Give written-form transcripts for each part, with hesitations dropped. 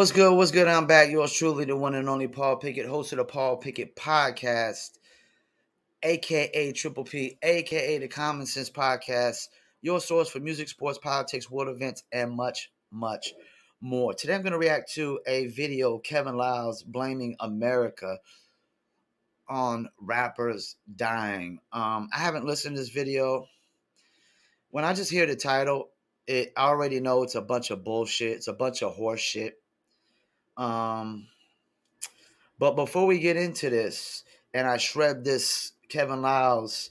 What's good? What's good? I'm back. Yours truly, the one and only Paul Pickett, host of the Paul Pickett Podcast, aka Triple P, aka the Common Sense Podcast, your source for music, sports, politics, world events, and much, much more. Today I'm going to react to a video of Kevin Liles blaming America on rappers dying. I haven't listened to this video. When I just hear the title, I already know it's a bunch of bullshit. It's a bunch of horse shit. But before we get into this, and I shred this Kevin Liles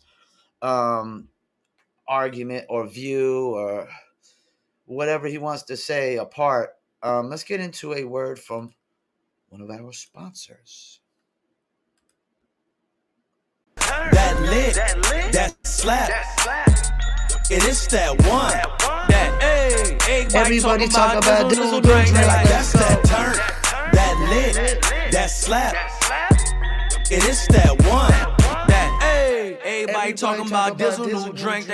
argument or view or whatever he wants to say apart, let's get into a word from one of our sponsors. That lit, that slap, it is that one. That Everybody talk about Dizzle drink, like that's that turn. That lit, that slap, it is that one. That everybody talking about Dizzle new drink,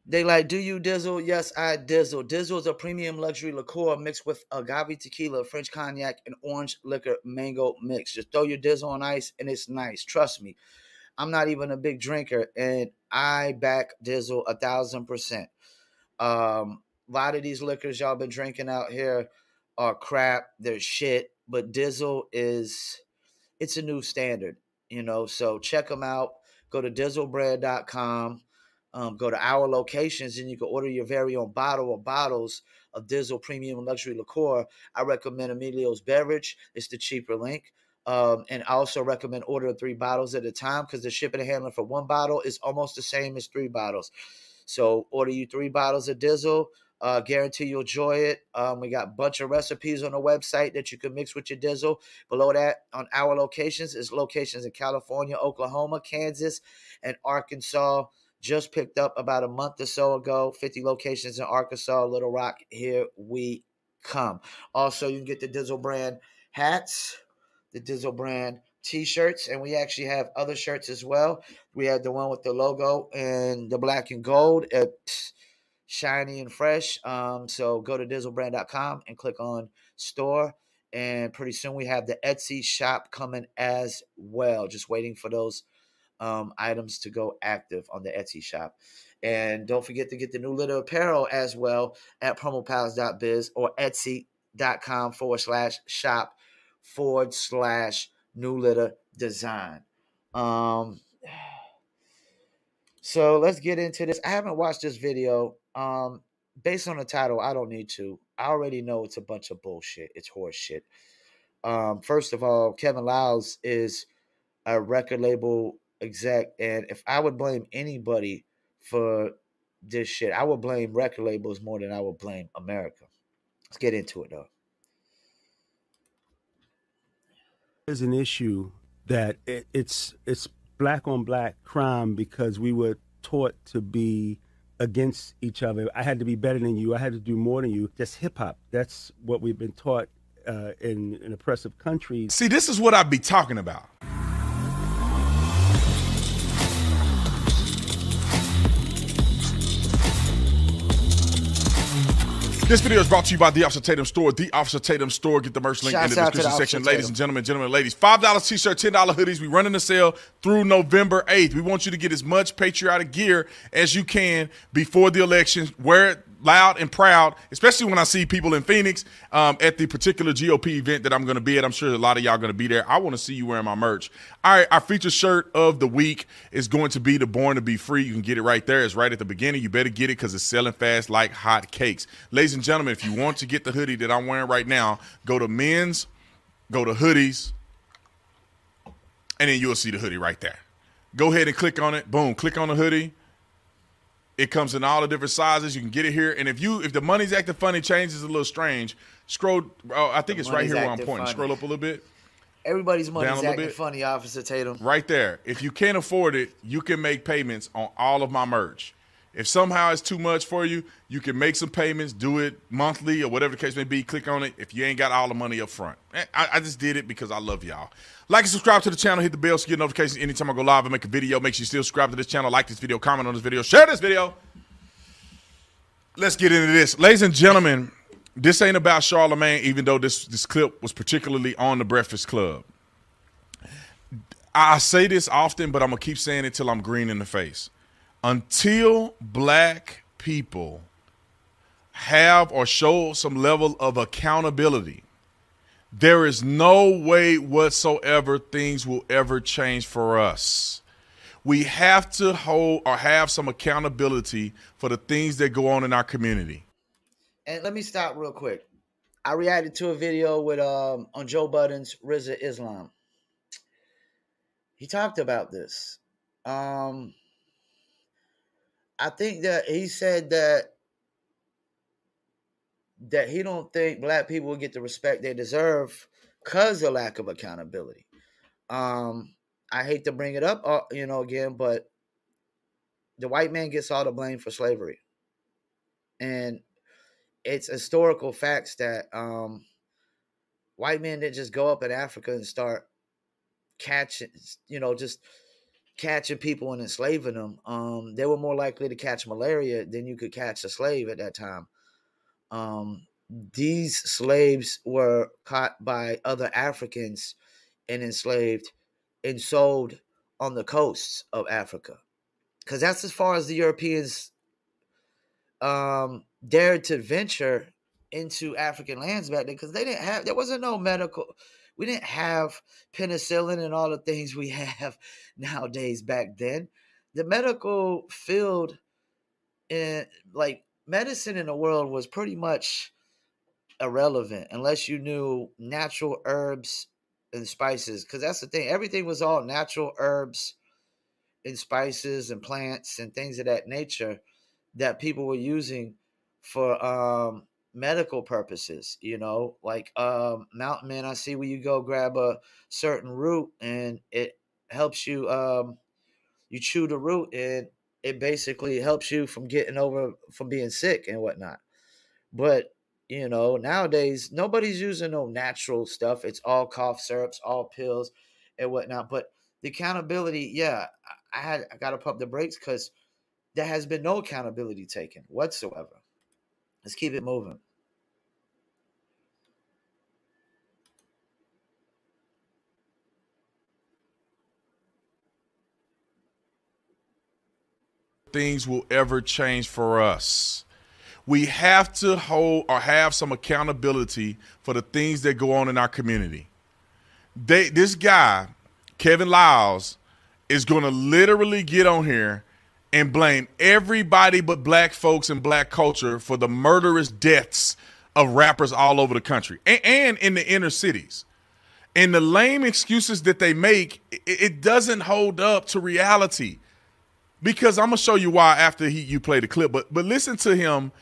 They like, do you dizzle? Yes, I dizzle. Dizzle is a premium luxury liqueur mixed with agave tequila, French cognac, and orange liquor mango mix. Just throw your dizzle on ice, and it's nice. Trust me. I'm not even a big drinker, and I back dizzle 1,000%. A lot of these liquors y'all been drinking out here are crap. They're shit. But dizzle it's a new standard, you know. So check them out. Go to dizzlebread.com. Go to our locations, and you can order your very own bottle or bottles of Dizzle Premium Luxury Liqueur. I recommend Emilio's Beverage. It's the cheaper link. And I also recommend ordering 3 bottles at a time because the shipping and handling for 1 bottle is almost the same as 3 bottles. So order you 3 bottles of Dizzle. Guarantee you'll enjoy it. We got a bunch of recipes on the website that you can mix with your Dizzle. Below that, on our locations, is locations in California, Oklahoma, Kansas, and Arkansas. Just picked up about a month or so ago. 50 locations in Arkansas, Little Rock. Here we come. Also, you can get the Dizzle brand hats, the Dizzle brand t-shirts, and we actually have other shirts as well. We have the one with the logo and the black and gold. It's shiny and fresh. So go to dizzlebrand.com and click on store. And pretty soon we have the Etsy shop coming as well. Just waiting for those items to go active on the Etsy shop. And don't forget to get the New Litter apparel as well at promopals.biz or etsy.com/shop/New Litter Design. So let's get into this. I haven't watched this video. Based on the title, I don't need to. I already know it's a bunch of bullshit. It's horse shit. First of all, Kevin Liles is a record label exec, and if I would blame anybody for this shit, I would blame record labels more than I would blame America. Let's get into it though. There's an issue that it's black on black crime because we were taught to be against each other. I had to be better than you. I had to do more than you. That's hip hop. That's what we've been taught in oppressive countries. See, this is what I'd be talking about. This video is brought to you by The Officer Tatum Store. The Officer Tatum Store. Get the merch link in the description section. Ladies and gentlemen, ladies, $5 t-shirt, $10 hoodies. We running the sale through November 8th. We want you to get as much patriotic gear as you can before the election. Wear it loud and proud, especially when I see people in Phoenix at the particular GOP event that I'm going to be at. I'm sure a lot of y'all going to be there. I want to see you wearing my merch. All right, our featured shirt of the week is going to be the Born to Be Free. You can get it right there. It's right at the beginning. You better get it because it's selling fast like hot cakes. Ladies and gentlemen, if you want to get the hoodie that I'm wearing right now, go to men's, go to hoodies, and then you'll see the hoodie right there. Go ahead and click on it. Boom, click on the hoodie. It comes in all the different sizes. You can get it here. And if the money's acting funny, changes a little strange, scroll. I think it's right here where I'm pointing. Funny. Scroll up a little bit. Everybody's money's acting funny, Officer Tatum. Right there. If you can't afford it, you can make payments on all of my merch. If somehow it's too much for you, you can make some payments, do it monthly or whatever the case may be. Click on it if you ain't got all the money up front. I just did it because I love y'all. Like and subscribe to the channel. Hit the bell so you get notifications anytime I go live and make a video. Make sure you still subscribe to this channel. Like this video. Comment on this video. Share this video. Let's get into this. Ladies and gentlemen, this ain't about Charlemagne, even though this clip was particularly on the Breakfast Club. I say this often, but I'm going to keep saying it till I'm green in the face. Until black people have or show some level of accountability, there is no way whatsoever things will ever change for us. We have to hold or have some accountability for the things that go on in our community. And let me stop real quick. I reacted to a video with on Joe Budden's Rizza Islam. He talked about this. I think that he said that he don't think black people will get the respect they deserve because of lack of accountability. I hate to bring it up, again, but the white man gets all the blame for slavery. And it's historical facts that white men didn't just go up in Africa and start catching, just catching people and enslaving them. They were more likely to catch malaria than you could catch a slave at that time. These slaves were caught by other Africans and enslaved and sold on the coasts of Africa, because that's as far as the Europeans dared to venture into African lands back then, because there wasn't no medical. We didn't have penicillin and all the things we have nowadays back then. The medical field in medicine in the world was pretty much irrelevant unless you knew natural herbs and spices, because that's the thing. Everything was all natural herbs and spices and plants and things of that nature that people were using for medical purposes, Mountain Man, I see where you go grab a certain root and it helps you, you chew the root and it basically helps you from being sick and whatnot. But nowadays nobody's using no natural stuff. It's all cough syrups, all pills and whatnot. But the accountability, yeah, I got to pump the brakes because there has been no accountability taken whatsoever. Let's keep it moving. Things will ever change for us. We have to hold or have some accountability for the things that go on in our community. This guy, Kevin Liles, is going to literally get on here and blame everybody but black folks and black culture for the murderous deaths of rappers all over the country and in the inner cities. And the lame excuses that they make, it doesn't hold up to reality. Because I'm going to show you why after you play the clip. But listen to him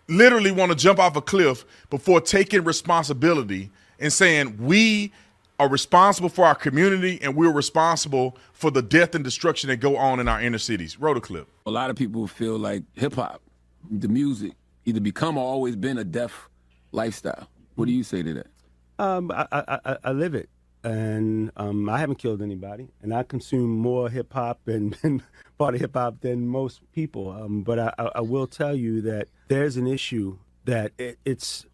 literally want to jump off a cliff before taking responsibility and saying we are responsible for our community and we're responsible for the death and destruction that go on in our inner cities. Roll the clip. A lot of people feel like hip-hop, the music, either become or always been a death lifestyle. What do you say to that? I live it. And I haven't killed anybody, and I consume more hip hop and part of hip hop than most people. But I will tell you that there's an issue that it's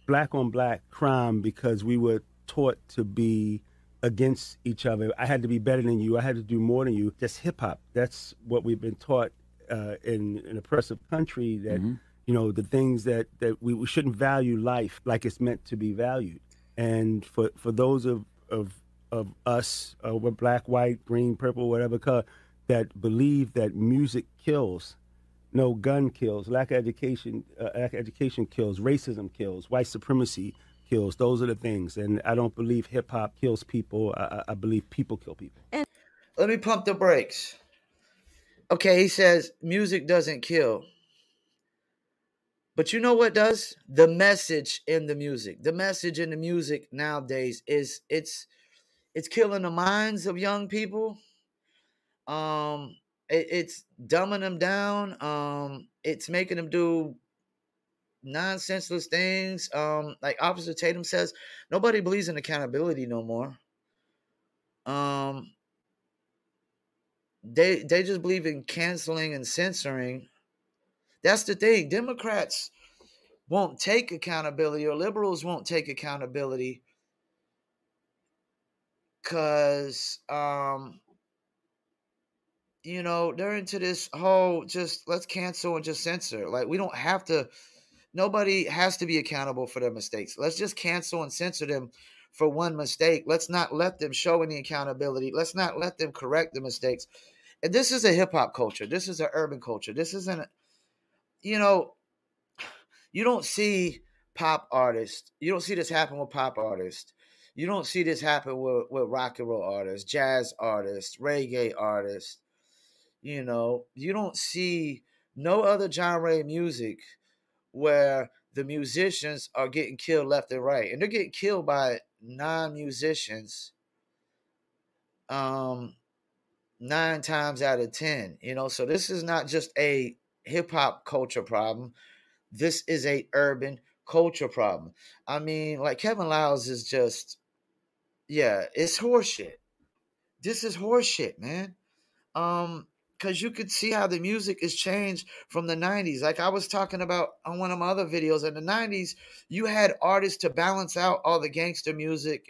black on black crime because we were taught to be against each other. I had to be better than you. I had to do more than you. That's hip hop. That's what we've been taught in an oppressive country. That the things that we shouldn't value life like it's meant to be valued. And for those of us, we're black, white, green, purple, whatever color, that believe that music kills. No, gun kills. Lack of education kills. Racism kills. White supremacy kills. Those are the things. And I don't believe hip hop kills people. I believe people kill people. Let me pump the brakes. Okay, he says music doesn't kill. But you know what does? The message in the music. The message in the music nowadays is it's killing the minds of young people. It's dumbing them down. It's making them do nonsenseless things. Like Officer Tatum says, nobody believes in accountability no more. They just believe in canceling and censoring. That's the thing. Democrats won't take accountability, or liberals won't take accountability, because you know, they're into this whole just let's cancel and just censor. Like, we don't have to, nobody has to be accountable for their mistakes. Let's just cancel and censor them for one mistake. Let's not let them show any accountability. Let's not let them correct the mistakes. And this is a hip hop culture. This is an urban culture. This isn't, you know, you don't see pop artists. You don't see this happen with pop artists. You don't see this happen with rock and roll artists, jazz artists, reggae artists. You know, you don't see no other genre of music where the musicians are getting killed left and right. And they're getting killed by non-musicians 9 times out of 10. You know, so this is not just a hip-hop culture problem. This is a urban culture problem. I mean, like, Kevin Liles is just, yeah, it's horseshit. This is horseshit, man. Because you could see how the music has changed from the 90s. Like I was talking about on one of my other videos, in the 90s, you had artists to balance out all the gangster music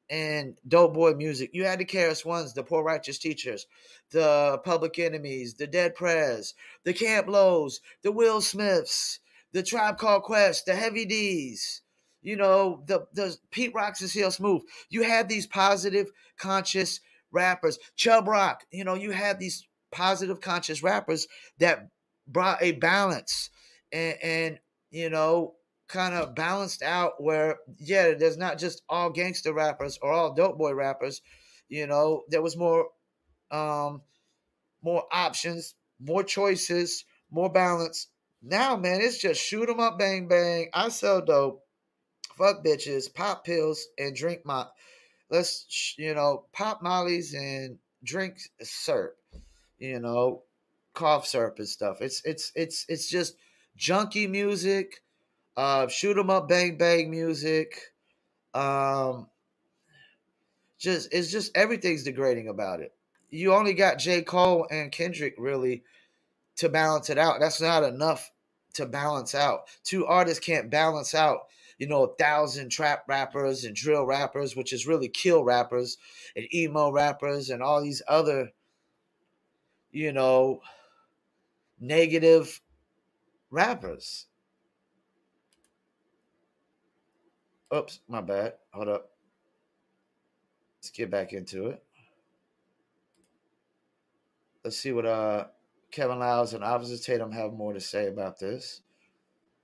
and dope boy music. You had the KRS-Ones, the Poor Righteous Teachers, the Public Enemies, the Dead Prez, the Camp Lows, the Will Smiths, the Tribe Called Quest, the Heavy D's, you know, the Pete Rock's and CL Smooth. You had these positive, conscious rappers. Chubb Rock, you know, you had these positive, conscious rappers that brought a balance and you know, kind of balanced out where, yeah, there's not just all gangster rappers or all dope boy rappers. You know, there was more options, more choices, more balance. Now, man, it's just shoot 'em up, bang, bang. I sell dope, fuck bitches, pop pills, and drink my, you know, pop mollies and drink syrup, you know, cough syrup and stuff. It's just junky music, shoot 'em up, bang, bang music. It's just everything's degrading about it. You only got J. Cole and Kendrick really to balance it out. That's not enough to balance out. Two artists can't balance out, you know, 1,000 trap rappers and drill rappers, which is really kill rappers and emo rappers and all these other, you know, negative rappers. Oops, my bad. Hold up. Let's get back into it. Let's see what Kevin Liles and Officer Tatum have more to say about this.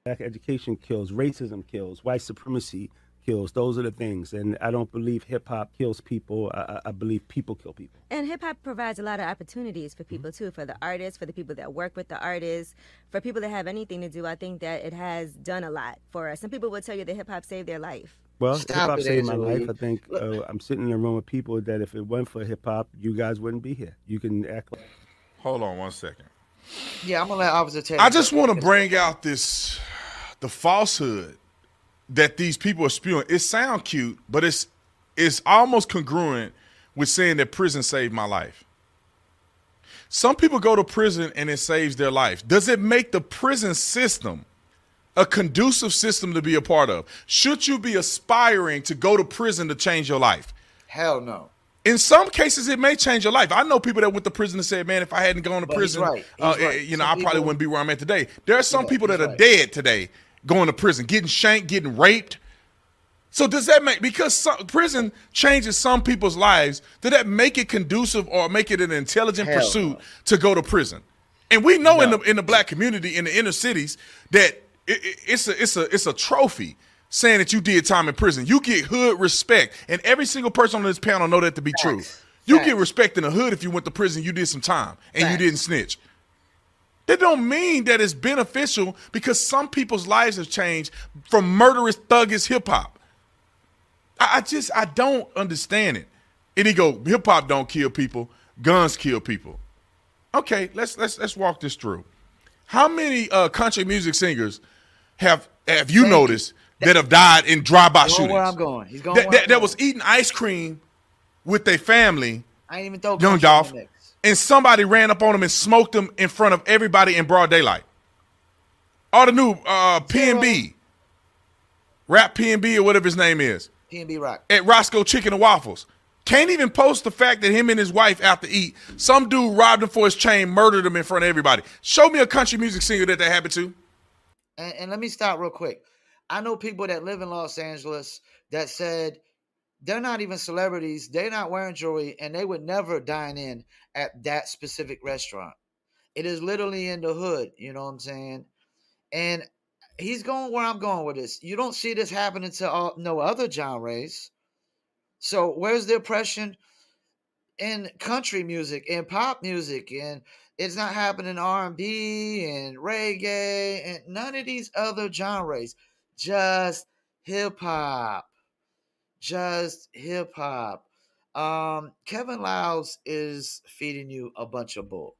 Black education kills, racism kills, white supremacy kills. Those are the things. And I don't believe hip hop kills people. I believe people kill people. And hip hop provides a lot of opportunities for people too, for the artists, for the people that work with the artists, for people that have anything to do. I think that it has done a lot for us. Some people will tell you that hip hop saved their life. Well, hip hop saved my life. I think I'm sitting in a room with people that if it weren't for hip hop, you guys wouldn't be here. You can act like. Hold on 1 second. Yeah, I'm gonna let Officer Tatum. I just want to bring out the falsehood that these people are spewing. It sounds cute, but it's almost congruent with saying that prison saved my life. Some people go to prison and it saves their life. Does it make the prison system a conducive system to be a part of? Should you be aspiring to go to prison to change your life? Hell no. In some cases, it may change your life. I know people that went to prison and said, man, if I hadn't gone to prison, right. You know, I probably wouldn't be where I'm at today. There are some people that are dead today going to prison, getting shanked, getting raped. So does that make, because prison changes some people's lives, does that make it conducive or make it an intelligent pursuit to go to prison? And we know in the black community, in the inner cities, that it's a trophy saying that you did time in prison. You get hood respect. And every single person on this panel know that to be true. You get respect in the hood if you went to prison, you did some time, and you didn't snitch. That don't mean that it's beneficial, because some people's lives have changed from murderous, thuggish hip-hop. I don't understand it. And he go, hip-hop don't kill people, guns kill people. Okay, let's walk this through. How many country music singers have you noticed that have died in drive-by shootings? Where I'm going. He's going that was eating ice cream with their family. I ain't even throw Young Dolph. And somebody ran up on them and smoked them in front of everybody in broad daylight. Or the new P&B. Rap P&B or whatever his name is. P&B Rock. At Roscoe Chicken and Waffles. Can't even post the fact that him and his wife out to eat. Some dude robbed him for his chain, murdered him in front of everybody. Show me a country music singer that happened to. And let me stop real quick. I know people that live in Los Angeles that said they're not even celebrities. They're not wearing jewelry, and they would never dine in at that specific restaurant. It is literally in the hood. You know what I'm saying? And he's going where I'm going with this. You don't see this happening to no other genres. So where's the oppression in country music and pop music? And it's not happening in R&B and reggae and none of these other genres. Just hip hop. Just hip hop. Kevin Liles is feeding you a bunch of bull.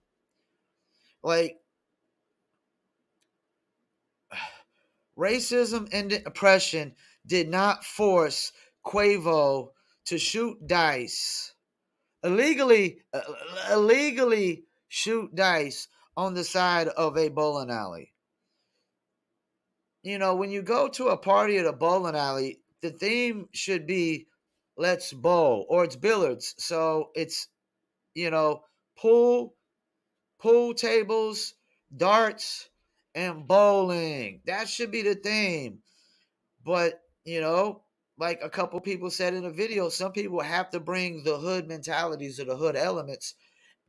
Like, racism and oppression did not force Quavo to shoot dice, illegally shoot dice on the side of a bowling alley. You know, when you go to a party at a bowling alley, the theme should be let's bowl, or it's billiards. So it's, you know, pool tables, darts, and bowling. That should be the theme. But, you know, like a couple people said in a video, some people have to bring the hood mentalities or the hood elements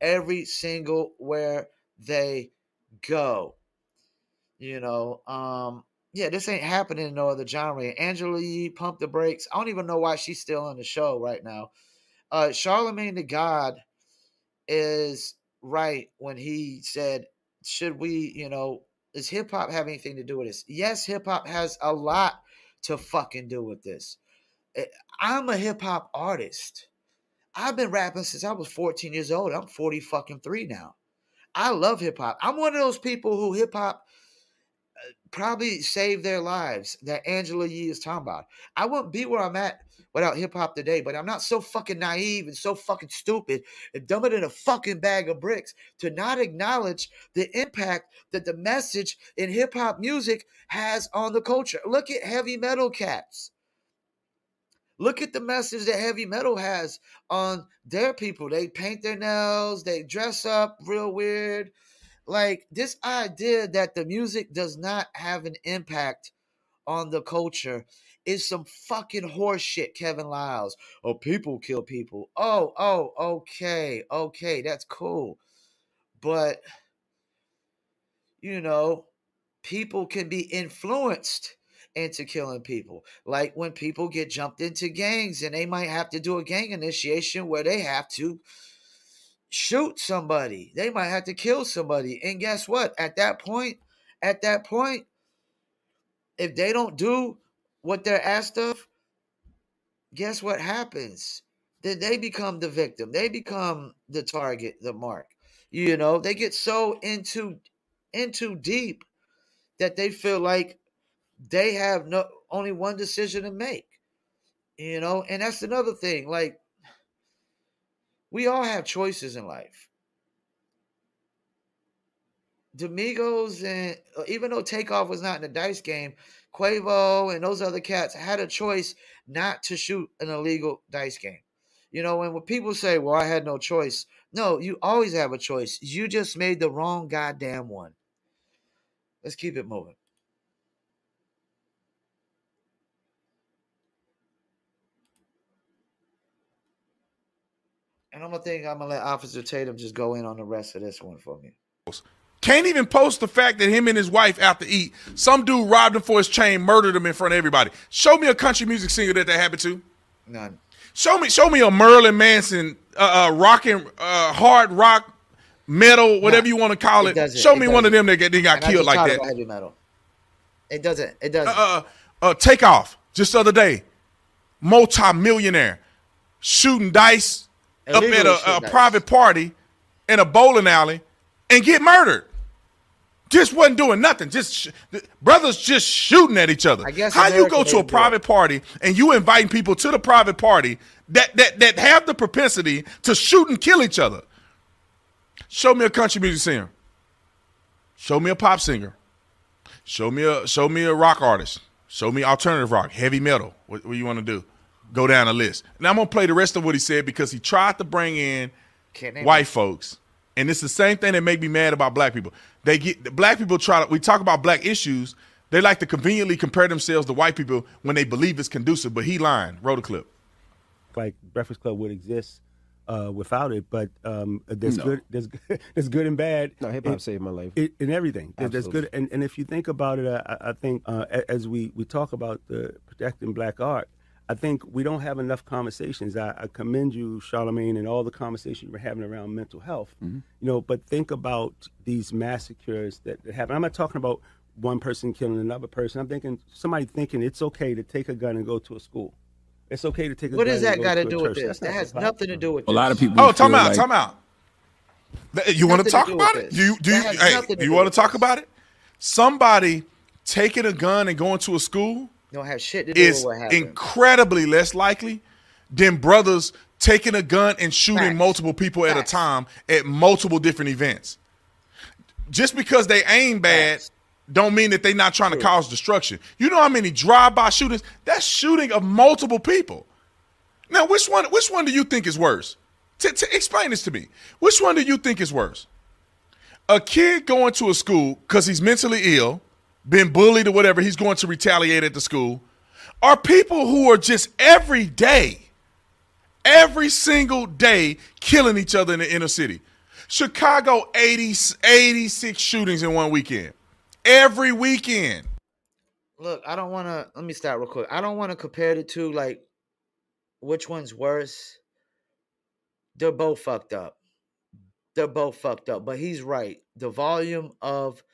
every single where they go. You know, yeah, this ain't happening in no other genre. Angela Yee, Pump the Brakes. I don't even know why she's still on the show right now. Charlemagne the God is right when he said, should we, you know, does hip hop have anything to do with this? Yes, hip hop has a lot to fucking do with this. I'm a hip hop artist. I've been rapping since I was 14 years old. I'm 43 now. I love hip hop. I'm one of those people who hip hop probably saved their lives that Angela Yee is talking about. I wouldn't be where I'm at without hip hop today, but I'm not so fucking naive and so fucking stupid and dumber than a fucking bag of bricks to not acknowledge the impact that the message in hip hop music has on the culture. Look at heavy metal cats. Look at the message that heavy metal has on their people. They paint their nails, they dress up real weird. Like, this idea that the music does not have an impact on the culture is some fucking horse shit, Kevin Liles. Oh, people kill people. Oh, okay, that's cool. But, you know, people can be influenced into killing people. Like when people get jumped into gangs and they might have to do a gang initiation where they have to shoot somebody. They might have to kill somebody. And guess what? At that point, if they don't do what they're asked of, guess what happens? Then they become the victim. They become the target, the mark. You know, they get so into deep that they feel like they have only one decision to make. You know, and that's another thing. Like, we all have choices in life. Domingos, and even though Takeoff was not in the dice game, Quavo and those other cats had a choice not to shoot an illegal dice game. You know, and when people say, well, I had no choice. No, you always have a choice. You just made the wrong goddamn one. Let's keep it moving. And I'm going to let Officer Tatum just go in on the rest of this one for me. Can't even post the fact that him and his wife out to eat. Some dude robbed him for his chain, murdered him in front of everybody. Show me a country music singer that happened to. None. Show me a Merlin Manson, rocking, hard rock, metal, whatever you want to call it. Show me one of them that got killed like that. Heavy metal. It doesn't. Takeoff just the other day, multi-millionaire, shooting dice up at a private party in a bowling alley and get murdered. Just wasn't doing nothing. Just brothers just shooting at each other. How you go to a private party and you inviting people to the private party that have the propensity to shoot and kill each other? Show me a country music singer. Show me a pop singer. Show me a rock artist. Show me alternative rock, heavy metal. What you want to do? Go down the list. Now I'm gonna play the rest of what he said because he tried to bring in white folks, and it's the same thing that make me mad about black people. Black people we talk about black issues. They like to conveniently compare themselves to white people when they believe it's conducive, but he lying. Roll the clip. Like Breakfast Club would exist without it, but there's good and bad. No, hip hop saved my life. In everything. There's good, and if you think about it, I think as we talk about protecting black art, I think we don't have enough conversations. I commend you, Charlamagne, and all the conversations we're having around mental health. Mm-hmm. But think about these massacres that happen. I'm not talking about one person killing another person. I'm thinking somebody thinking it's okay to take a gun and go to a school. It's okay to take a gun. What does that got to do with church. this? That has nothing to do with this. A lot of people. Oh, time out. You want to talk about it? You want to talk about it? Somebody taking a gun and going to a school don't have shit to do with what happened. Incredibly less likely than brothers taking a gun and shooting multiple people at a time at multiple different events. Just because they aim bad don't mean that they're not trying to cause destruction. You know how many drive-by shootings? That's shooting of multiple people. Now, which one do you think is worse? Explain this to me. Which one do you think is worse? A kid going to a school because he's mentally ill, been bullied or whatever, he's going to retaliate at the school, or people who are just every single day killing each other in the inner city? Chicago, 86 shootings in one weekend. Every weekend. Look, let me start real quick. I don't want to compare the two, like, which one's worse. They're both fucked up. But he's right. The volume of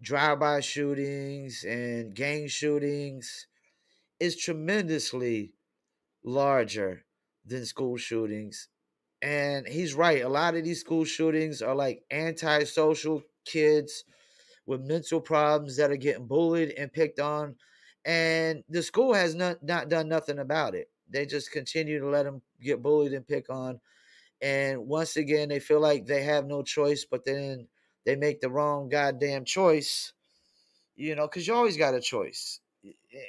drive-by shootings and gang shootings is tremendously larger than school shootings. And he's right. A lot of these school shootings are like antisocial kids with mental problems that are getting bullied and picked on. And the school has not done nothing about it. They just continue to let them get bullied and pick on. And once again, they feel like they have no choice, but then they make the wrong goddamn choice, because you always got a choice.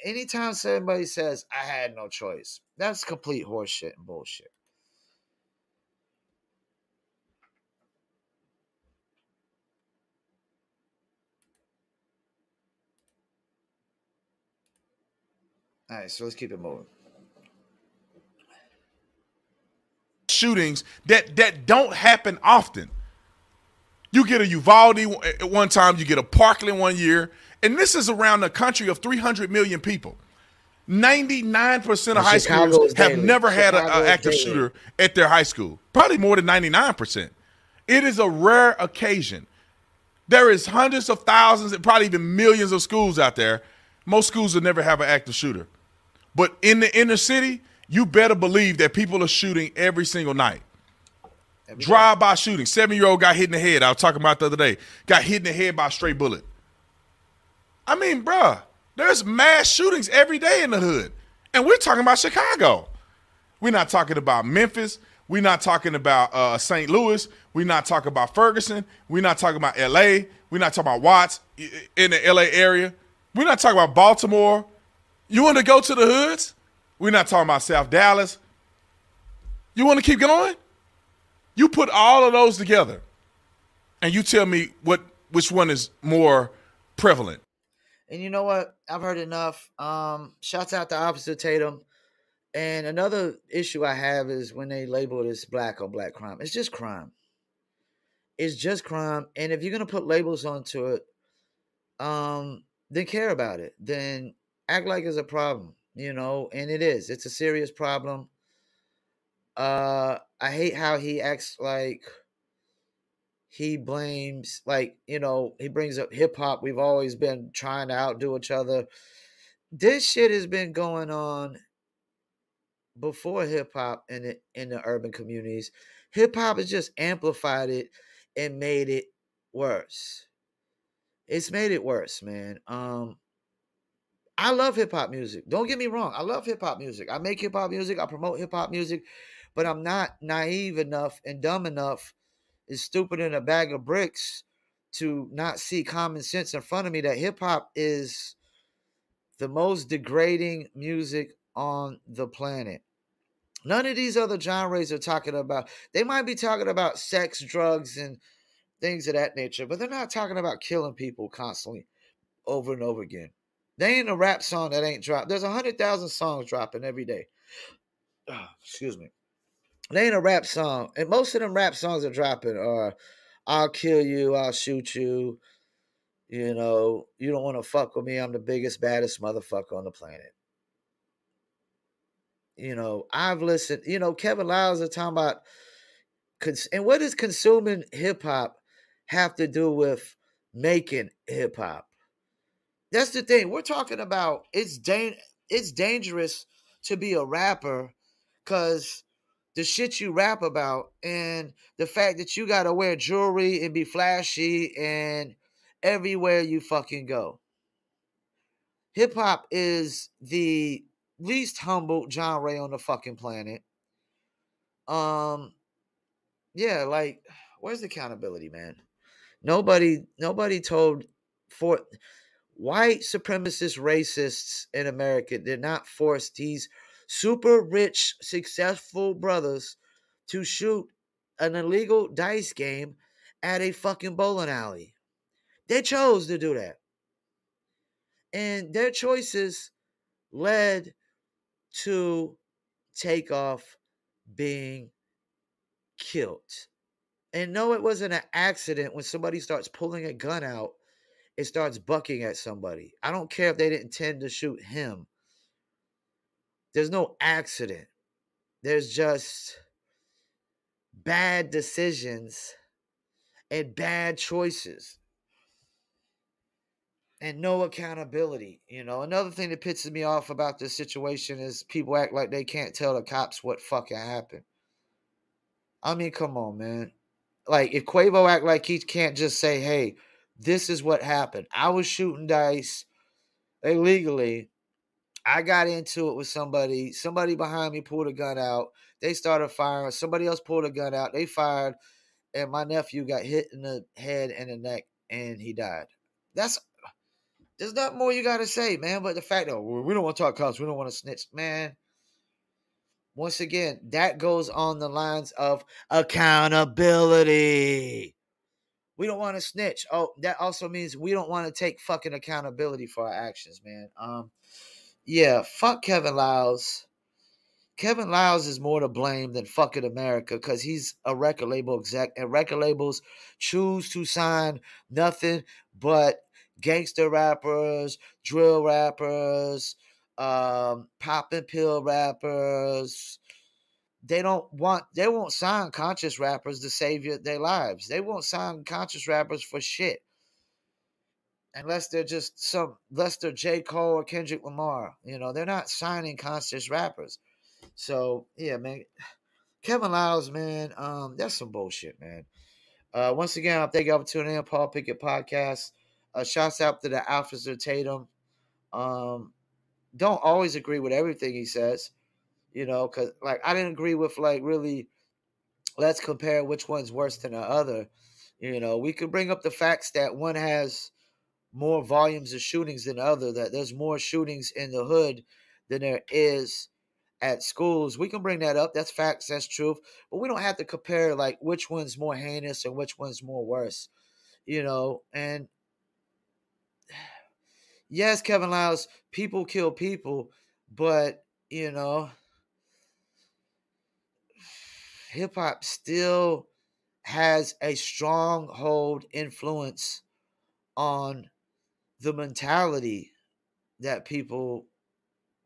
Anytime somebody says, I had no choice, that's complete horseshit and bullshit. All right, so let's keep it moving. Shootings that don't happen often. You get a Uvalde one time, you get a Parkland one year, and this is around a country of 300 million people. 99% of high schools have never had an active shooter at their high school. Probably more than 99%. It is a rare occasion. There is hundreds of thousands and probably even millions of schools out there. Most schools will never have an active shooter. But in the inner city, you better believe that people are shooting every single night. Drive-by shooting. 7-year-old got hit in the head. I was talking about the other day. Got hit in the head by a stray bullet. I mean, bruh, there's mass shootings every day in the hood. And we're talking about Chicago. We're not talking about Memphis. We're not talking about St. Louis. We're not talking about Ferguson. We're not talking about L.A. We're not talking about Watts in the L.A. area. We're not talking about Baltimore. You want to go to the hoods? We're not talking about South Dallas. You want to keep going? You put all of those together, and you tell me which one is more prevalent. And you know what? I've heard enough. Shouts out to Officer Tatum. And another issue I have is when they label this black on black crime. It's just crime. It's just crime. And if you're going to put labels onto it, then care about it. Then act like it's a problem, and it is. It's a serious problem. I hate how he acts like he blames, he brings up hip hop. We've always been trying to outdo each other. This shit has been going on before hip hop in the urban communities. Hip hop has just amplified it and made it worse. It's made it worse, man. I love hip hop music. Don't get me wrong. I love hip hop music. I make hip hop music. I promote hip hop music. But I'm not naive enough and dumb enough and stupid in a bag of bricks to not see common sense in front of me that hip hop is the most degrading music on the planet. None of these other genres are talking about, they might be talking about sex, drugs, and things of that nature, but they're not talking about killing people constantly over and over again. They ain't a rap song that ain't dropped. There's 100,000 songs dropping every day. Oh, excuse me. They ain't a rap song. And most of them rap songs are dropping are I'll kill you, I'll shoot you, you know, you don't want to fuck with me, I'm the biggest, baddest motherfucker on the planet. You know, I've listened, you know, Kevin Liles are talking about, and what does consuming hip hop have to do with making hip hop? That's the thing. We're talking about it's dangerous to be a rapper because the shit you rap about and the fact that you gotta wear jewelry and be flashy and everywhere you fucking go. Hip hop is the least humble genre on the fucking planet. Yeah, like, where's the accountability, man? Nobody told for white supremacist racists in America did not force these super rich, successful brothers to shoot an illegal dice game at a fucking bowling alley. They chose to do that. And their choices led to Takeoff being killed. And no, it wasn't an accident when somebody starts pulling a gun out, it starts bucking at somebody. I don't care if they didn't intend to shoot him. There's no accident. There's just bad decisions and bad choices and no accountability. You know, another thing that pisses me off about this situation is people act like they can't tell the cops what fucking happened. I mean, come on, man. Like, if Quavo act like he can't just say, hey, this is what happened. I was shooting dice illegally. I got into it with somebody. Somebody behind me pulled a gun out. They started firing. Somebody else pulled a gun out. They fired. And my nephew got hit in the head and the neck, and he died. There's nothing more you got to say, man. But the fact that we don't want to talk cops, we don't want to snitch, man. Once again, that goes on the lines of accountability. We don't want to snitch. Oh, that also means we don't want to take fucking accountability for our actions, man. Yeah, fuck Kevin Liles. Kevin Liles is more to blame than fucking America because he's a record label exec, and record labels choose to sign nothing but gangster rappers, drill rappers, pop and pill rappers. They won't sign conscious rappers to save their lives. They won't sign conscious rappers for shit. Unless they're J. Cole or Kendrick Lamar. You know, they're not signing conscious rappers. So, yeah, man. Kevin Liles, man, that's some bullshit, man. Once again, I thank y'all for tuning in. Paul Pickett Podcast. Shouts out to the Officer Tatum. Don't always agree with everything he says, you know, because, like, I didn't agree with, like, really, let's compare which one's worse than the other. You know, we could bring up the facts that one has more volumes of shootings than the other, that there's more shootings in the hood than there is at schools. We can bring that up. That's facts. That's truth. But we don't have to compare like which one's more heinous and which one's more worse, you know. And yes, Kevin Liles, people kill people, but you know, hip hop still has a stronghold influence on the mentality that people,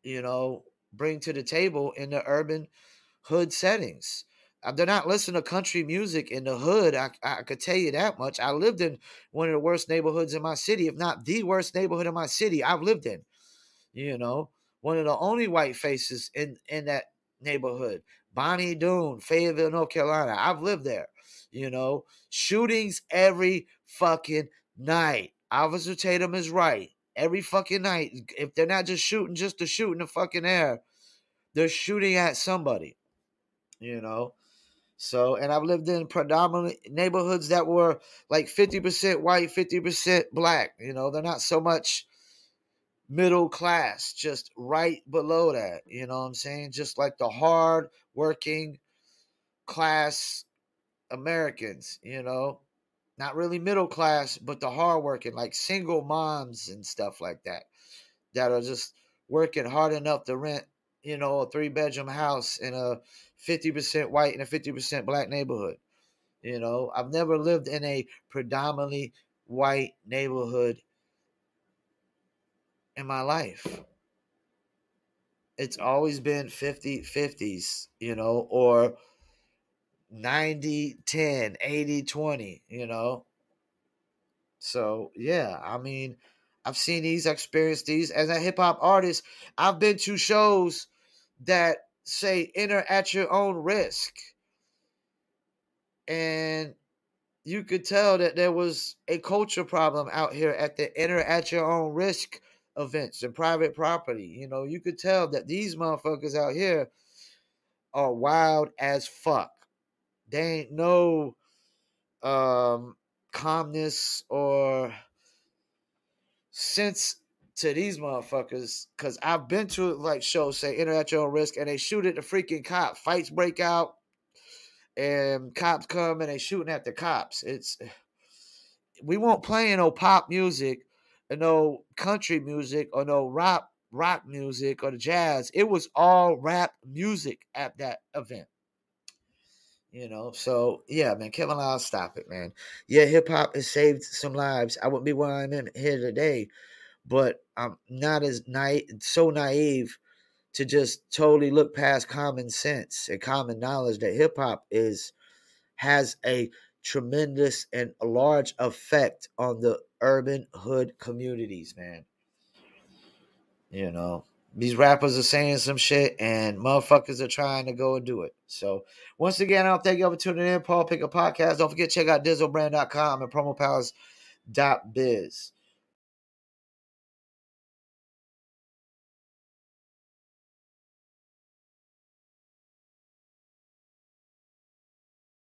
you know, bring to the table in the urban hood settings. They're not listening to country music in the hood. I could tell you that much. I lived in one of the worst neighborhoods in my city, if not the worst neighborhood in my city I've lived in. You know, one of the only white faces in that neighborhood. Bonnie Doon, Fayetteville, North Carolina. I've lived there. You know, shootings every fucking night. Officer Tatum is right. Every fucking night. If they're not just shooting just to shoot in the fucking air, they're shooting at somebody. You know, So, and I've lived in predominant neighborhoods that were like 50% white, 50% black. You know, they're not so much middle class, just right below that. You know what I'm saying? Just like the hard working class Americans, you know, not really middle class, but the hard working, like single moms and stuff like that are just working hard enough to rent, you know, a 3-bedroom house in a 50% white and a 50% black neighborhood. You know, I've never lived in a predominantly white neighborhood in my life. It's always been 50-50s, you know, or 90-10, 80-20, you know. So, yeah, I mean, I've seen these, experienced these. As a hip hop artist, I've been to shows that say enter at your own risk. And you could tell that there was a culture problem out here at the enter at your own risk events and private property. You know, you could tell that these motherfuckers out here are wild as fuck. They ain't no calmness or sense to these motherfuckers, because I've been to like shows say enter at your own risk and they shoot at the freaking cop. Fights break out and cops come and they shooting at the cops. We won't play no pop music or no country music or no rock music or the jazz. It was all rap music at that event. You know, so yeah, man, Kevin Liles, stop it, man. Yeah, hip hop has saved some lives. I wouldn't be where I'm in here today, but I'm not as naive to just totally look past common sense and common knowledge that hip hop has a tremendous and a large effect on the urban hood communities, man. You know, these rappers are saying some shit and motherfuckers are trying to go and do it. So once again, I'll thank you for tuning in. Paul Picker Podcast. Don't forget to check out dizzlebrand.com and promopowers.biz.